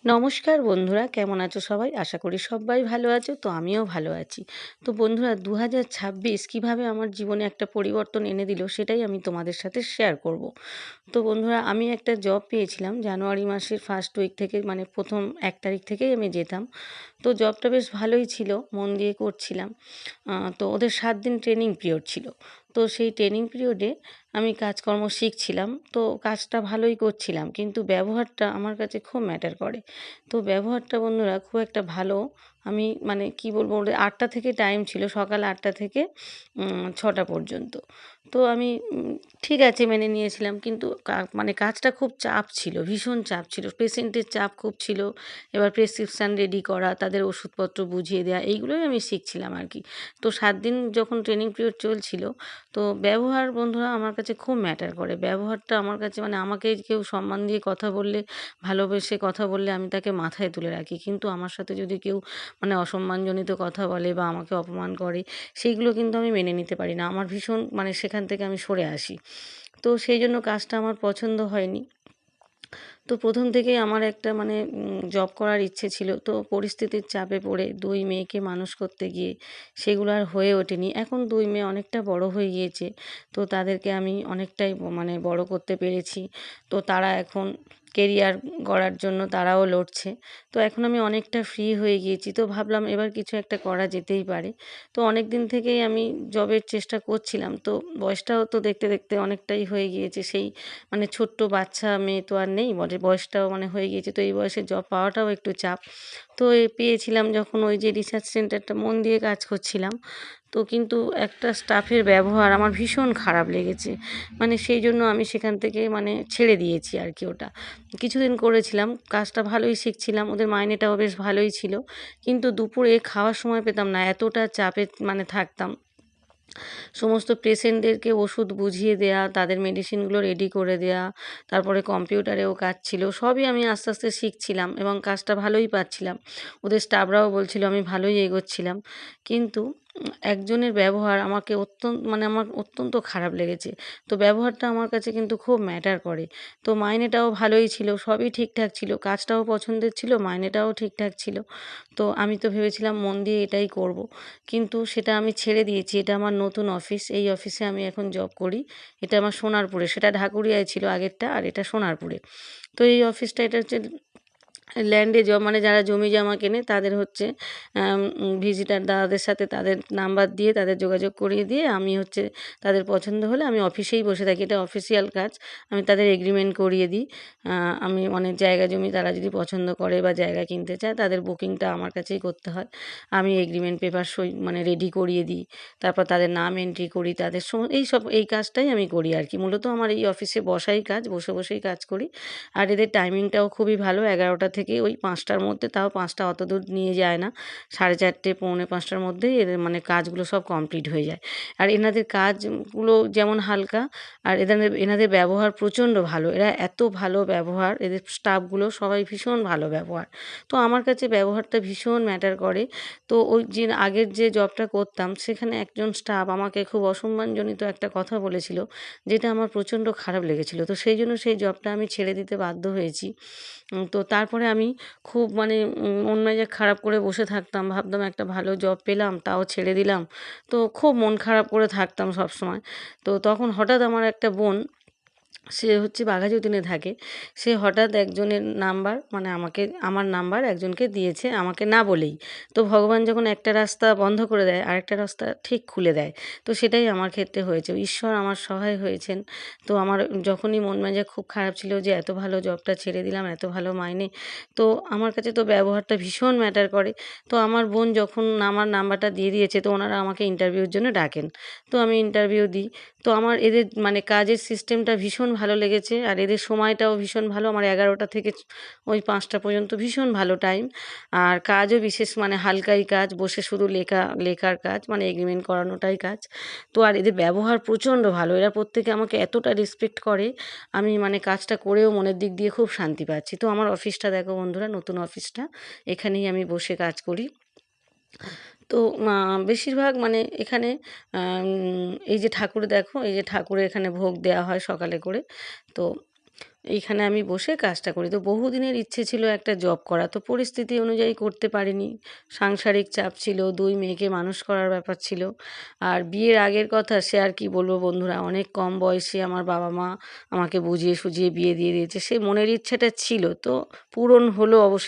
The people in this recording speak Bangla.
নমস্কার বন্ধুরা, কেমন আছো সবাই? আশা করি সবাই ভালো আছো। তো আমিও ভালো আছি। তো বন্ধুরা, ২০২৬ কিভাবে আমার জীবনে একটা পরিবর্তন এনে দিল সেটাই আমি তোমাদের সাথে শেয়ার করব। তো বন্ধুরা, আমি একটা জব পেয়েছিলাম জানুয়ারি মাসের ফার্স্ট উইক থেকে, মানে প্রথম ১ তারিখ থেকেই আমি যেতাম। তো জবটা বেশ ভালোই ছিল, মন দিয়ে করছিলাম। তো ওদের ৭ দিন ট্রেনিং পিরিয়ড ছিল। তো সেই ট্রেনিং পিরিয়ডে আমি কাজকর্ম শিখছিলাম। তো কাজটা ভালোই করছিলাম, কিন্তু ব্যবহারটা আমার কাছে খুব ম্যাটার করে। তো ব্যবহারটা বন্ধুরা খুব একটা ভালো, আমি মানে কি বলবো, ওদের ৮টা থেকে টাইম ছিল, সকাল ৮টা থেকে ৬টা পর্যন্ত। তো আমি ঠিক আছে মেনে নিয়েছিলাম, কিন্তু মানে কাজটা খুব চাপ ছিল, ভীষণ চাপ ছিল, পেশেন্টের চাপ খুব ছিল। এবার প্রেসক্রিপশান রেডি করা, তাদের ওষুধপত্র বুঝিয়ে দেওয়া, এইগুলোই আমি শিখছিলাম আর কি। তো ৭ দিন যখন ট্রেনিং পিরিয়ড চলছিল, তো ব্যবহার বন্ধুরা আমার কাছে খুব ম্যাটার করে। ব্যবহারটা আমার কাছে, মানে আমাকে কেউ সম্মান দিয়ে কথা বললে, ভালোবেসে কথা বললে আমি তাকে মাথায় তুলে রাখি। কিন্তু আমার সাথে যদি কেউ মানে অসম্মানজনিত কথা বলে বা আমাকে অপমান করে, সেইগুলো কিন্তু আমি মেনে নিতে পারি না। আমার ভীষণ, মানে সেখান থেকে আমি সরে আসি। তো সেই জন্য কাজটা আমার পছন্দ হয়নি। তো প্রথম থেকেই আমার একটা মানে জব করার ইচ্ছে ছিল। তো পরিস্থিতির চাপে পড়ে ২ মেয়েকে মানুষ করতে গিয়ে সেগুলো আর হয়ে ওঠেনি। এখন ২ মেয়ে অনেকটা বড় হয়ে গিয়েছে। তো তাদেরকে আমি অনেকটাই মানে বড় করতে পেরেছি। তো তারা এখন কেরিয়ার গড়ার জন্য তারাও লড়ছে। তো এখন আমি অনেকটা ফ্রি হয়ে গিয়েছি। তো ভাবলাম এবার কিছু একটা করা যেতেই পারে। তো অনেকদিন থেকেই আমি জবের চেষ্টা করছিলাম। তো বয়সটাও তো দেখতে, দেখতে অনেকটাই হয়ে গিয়েছে। সেই মানে ছোট্ট বাচ্চা মেয়ে তো আর নেই, বয়সটাও মানে হয়ে গিয়েছে। তো এই বয়সে জব পাওয়াটাও একটু চাপ। তো পেয়েছিলাম যখন, ওই যে রিসার্চ সেন্টারটা মন দিয়ে কাজ করছিলাম। তো কিন্তু একটা স্টাফের ব্যবহার আমার ভীষণ খারাপ লেগেছে। মানে সেই জন্য আমি সেখান থেকে মানে ছেড়ে দিয়েছি আর কি ওটা। কিছুদিন করেছিলাম, কাজটা ভালোই শিখছিলাম, ওদের মাইনেটাও বেশ ভালোই ছিল। কিন্তু দুপুরে খাওয়ার সময় পেতাম না, এতটা চাপে মানে থাকতাম। সমস্ত পেশেন্টদেরকে ওষুধ বুঝিয়ে দেয়া, তাদের মেডিসিনগুলো রেডি করে দেয়া, তারপরে কম্পিউটারেও কাজ ছিল। সবই আমি আস্তে, আস্তে শিখছিলাম এবং কাজটা ভালোই পাচ্ছিলাম। ওদের স্টাফরাও বলছিল আমি ভালোই এগোচ্ছিলাম। কিন্তু একজনের ব্যবহার আমাকে মানে আমার অত্যন্ত খারাপ লেগেছে। তো ব্যবহারটা আমার কাছে কিন্তু খুব ম্যাটার করে। তো মাইনেটাও ভালোই ছিল, সবই ঠিকঠাক ছিল, কাজটাও পছন্দের ছিল, মাইনেটাও ঠিকঠাক ছিল। তো আমি তো ভেবেছিলাম মন দিয়ে এটাই করব। কিন্তু সেটা আমি ছেড়ে দিয়েছি। এটা আমার নতুন অফিস। এই অফিসে আমি এখন জব করি। এটা আমার সোনারপুরে। সেটা ঢাকুরিয়ায় ছিল আগেরটা, আর এটা সোনারপুরে। তো এই অফিসটা, এটা হচ্ছে ল্যান্ডে মানে যারা জমি জমা কেনে তাদের হচ্ছে ভিজিটার দাদাদের সাথে তাদের নাম্বার দিয়ে তাদের যোগাযোগ করিয়ে দিয়ে আমি হচ্ছে, তাদের পছন্দ হলে আমি অফিসেই বসে থাকি। এটা অফিসিয়াল কাজ। আমি তাদের এগ্রিমেন্ট করিয়ে দিই। আমি অনেক জায়গা জমি তারা যদি পছন্দ করে বা জায়গা কিনতে চায়, তাদের বুকিংটা আমার কাছেই করতে হয়। আমি এগ্রিমেন্ট পেপার সই মানে রেডি করিয়ে দিই। তারপর তাদের নাম এন্ট্রি করি, তাদের এই কাজটাই আমি করি আর কি। মূলত আমার এই অফিসে বসাই কাজ, বসে বসেই কাজ করি। আর এদের টাইমিংটাও খুবই ভালো। ১১টা থেকে ওই ৫টার মধ্যে, তাও ৫টা অত দূর নিয়ে যায় না। ৪:৩০ পৌনে ৫টার মধ্যেই এদের মানে কাজগুলো সব কমপ্লিট হয়ে যায়। আর এনাদের কাজগুলো যেমন হালকা, আর এনাদের ব্যবহার প্রচণ্ড ভালো। এরা এত ভালো ব্যবহার, এদের স্টাফগুলো সবাই ভীষণ ভালো ব্যবহার। তো আমার কাছে ব্যবহারটা ভীষণ ম্যাটার করে। তো ওই যে আগের যে জবটা করতাম, সেখানে একজন স্টাফ আমাকে খুব অসম্মানজনিত একটা কথা বলেছিল, যেটা আমার প্রচণ্ড খারাপ লেগেছিল। তো সেই জন্য সেই জবটা আমি ছেড়ে দিতে বাধ্য হয়েছি। তো তারপরে আমি খুব মানে মন মেজাজ খারাপ করে বসে থাকতাম। ভাবতাম একটা ভালো জব পেলাম, তাও ছেড়ে দিলাম। তো খুব মন খারাপ করে থাকতাম সবসময়। তো তখন হঠাৎ আমার একটা বোন, সে হচ্ছে বাঘাযতীনে থাকে। সে হঠাৎ একজনের নাম্বার, মানে আমার নাম্বার একজনকে দিয়েছে আমাকে না বলেই। তো ভগবান যখন একটা রাস্তা বন্ধ করে দেয়, আরেকটা রাস্তা ঠিক খুলে দেয়। তো সেটাই আমার ক্ষেত্রে হয়েছে। ঈশ্বর আমার সহায় হয়েছেন। তো আমার যখনই মন মেজাজ খুব খারাপ ছিল যে এত ভালো জবটা ছেড়ে দিলাম, এত ভালো মাইনে। তো আমার কাছে তো ব্যবহারটা ভীষণ ম্যাটার করে। তো আমার বোন যখন আমার নাম্বারটা দিয়ে দিয়েছে, তো ওনারা আমাকে ইন্টারভিউর জন্য ডাকেন। তো আমি ইন্টারভিউ দিই। তো আমার এদের মানে কাজের সিস্টেমটা ভীষণ ভালো লেগেছে, আর এদের সময়টাও ভীষণ ভালো। আমার ১১টা থেকে ওই ৫টা পর্যন্ত ভীষণ ভালো টাইম। আর কাজও বিশেষ মানে হালকাই কাজ, বসে শুধু লেখার কাজ, মানে এগ্রিমেন্ট করানোটাই কাজ। তো আর এদের ব্যবহার প্রচণ্ড ভালো। এরা প্রত্যেকে আমাকে এতটা রেসপেক্ট করে, আমি মানে কাজটা করেও মনের দিক দিয়ে খুব শান্তি পাচ্ছি। তো আমার অফিসটা দেখো বন্ধুরা, নতুন অফিসটা, এখানেই আমি বসে কাজ করি। তো বেশিরভাগ মানে এখানে এই যে ঠাকুর দেখো, এই যে ঠাকুরের এখানে ভোগ দেওয়া হয় সকালে করে। তো এইখানে আমি বসে কাজটা করি। তো বহুদিনের ইচ্ছে ছিল একটা জব করা। তো পরিস্থিতি অনুযায়ী করতে পারিনি। সাংসারিক চাপ ছিল, ২ মেয়েকে মানুষ করার ব্যাপার ছিল। আর বিয়ের আগের কথা সে আর কি বলব বন্ধুরা, অনেক কম বয়সে আমার বাবা-মা আমাকে বুঝিয়ে সুঝিয়ে বিয়ে দিয়ে দিয়েছে। সে মনের ইচ্ছাটা ছিল, তো পূরণ হলো অবশেষে।